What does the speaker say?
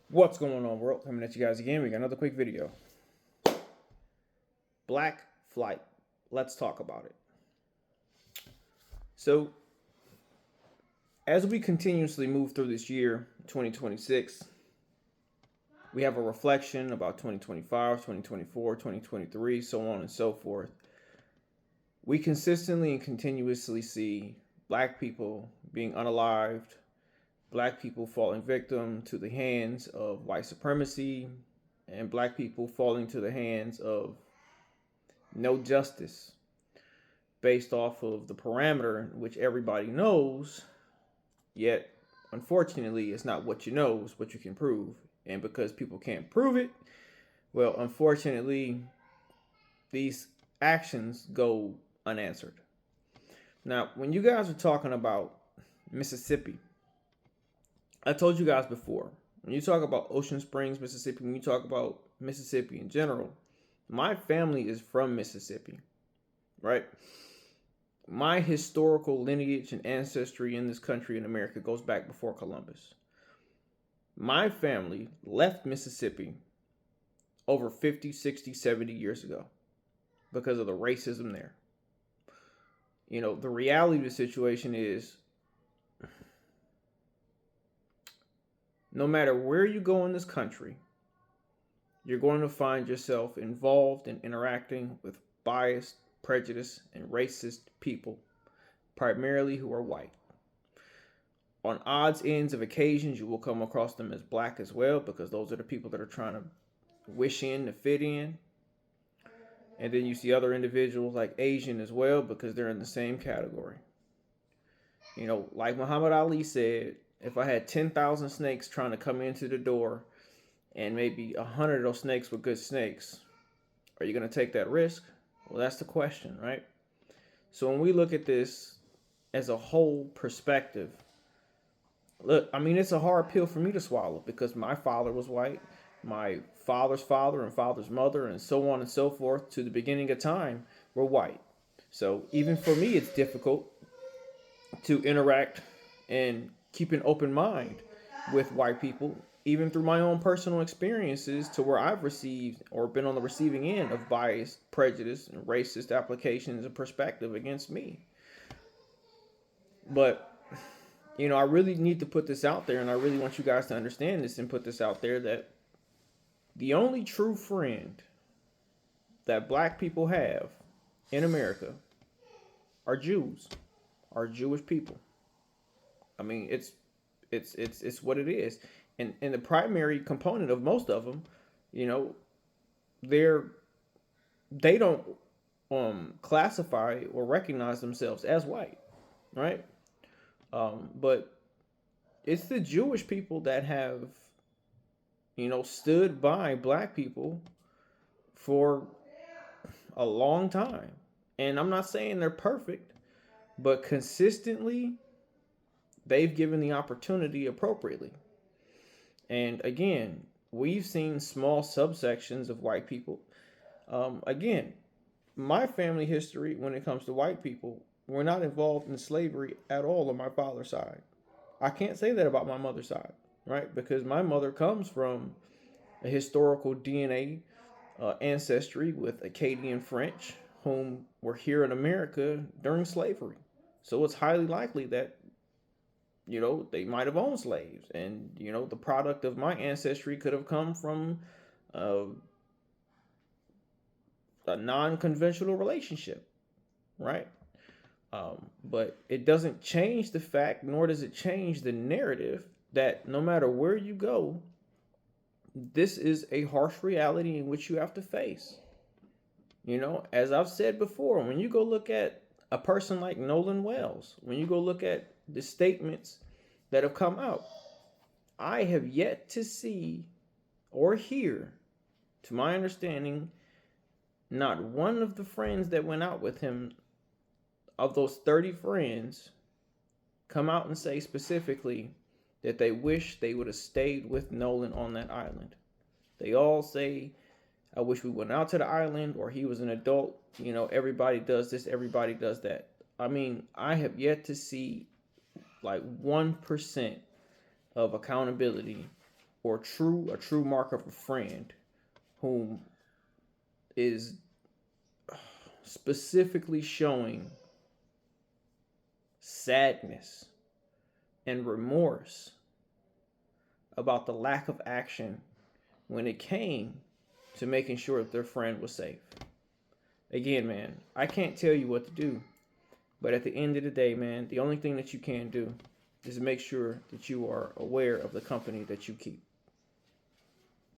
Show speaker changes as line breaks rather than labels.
What's going on, world? Coming at you guys again. We got another quick video. Black flight. Let's talk about it. So, as we continuously move through this year, 2026, we have a reflection about 2025, 2024, 2023, so on and so forth. We consistently and continuously see black people being unalived, black people falling victim to the hands of white supremacy, and black people falling to the hands of no justice based off of the parameter which everybody knows, yet unfortunately it's not what you know, it's what you can prove. And because people can't prove it, well, unfortunately, these actions go unanswered. Now, when you guys are talking about Mississippi, I told you guys before, when you talk about Ocean Springs, Mississippi, when you talk about Mississippi in general, my family is from Mississippi, right? My historical lineage and ancestry in this country in America goes back before Columbus. My family left Mississippi over 50, 60, 70 years ago because of the racism there. You know, the reality of the situation is no matter where you go in this country, you're going to find yourself involved in interacting with biased, prejudiced, and racist people, primarily who are white. On odds ends of occasions, you will come across them as black as well, because those are the people that are trying to wish in to fit in. And then you see other individuals like Asian as well, because they're in the same category. You know, like Muhammad Ali said, if I had 10,000 snakes trying to come into the door and maybe 100 of those snakes were good snakes, are you going to take that risk? Well, that's the question, right? So when we look at this as a whole perspective, look, I mean, it's a hard pill for me to swallow because my father was white, my father's father and father's mother, and so on and so forth to the beginning of time were white. So even for me, it's difficult to interact and keep an open mind with white people, even through my own personal experiences, to where I've received or been on the receiving end of bias, prejudice, and racist applications and perspective against me. But, you know, I really need to put this out there, and I really want you guys to understand this and put this out there, that the only true friend that black people have in America are Jews, are Jewish people. I mean, it's what it is. And the primary component of most of them, you know, they don't classify or recognize themselves as white, right? But it's the Jewish people that have, you know, stood by black people for a long time. And I'm not saying they're perfect, but consistently they've given the opportunity appropriately. And again, we've seen small subsections of white people. Again, my family history when it comes to white people, we're not involved in slavery at all on my father's side. I can't say that about my mother's side, right? Because my mother comes from a historical DNA ancestry with Acadian French, whom were here in America during slavery. So it's highly likely that, you know, they might have owned slaves, and you know, the product of my ancestry could have come from uh, a non-conventional relationship, right? But it doesn't change the fact, nor does it change the narrative, that no matter where you go, this is a harsh reality in which you have to face. You know, as I've said before, when you go look at a person like Nolan Wells, when you go look at the statements that have come out, I have yet to see or hear, to my understanding, not one of the friends that went out with him, of those 30 friends, come out and say specifically that they wish they would have stayed with Nolan on that island. They all say, I wish we went out to the island, or he was an adult. You know, everybody does this, everybody does that. I mean, I have yet to see like 1% of accountability or a true mark of a friend whom is specifically showing sadness and remorse about the lack of action when it came to making sure that their friend was safe. Again, man, I can't tell you what to do, but at the end of the day, man, the only thing that you can do is make sure that you are aware of the company that you keep.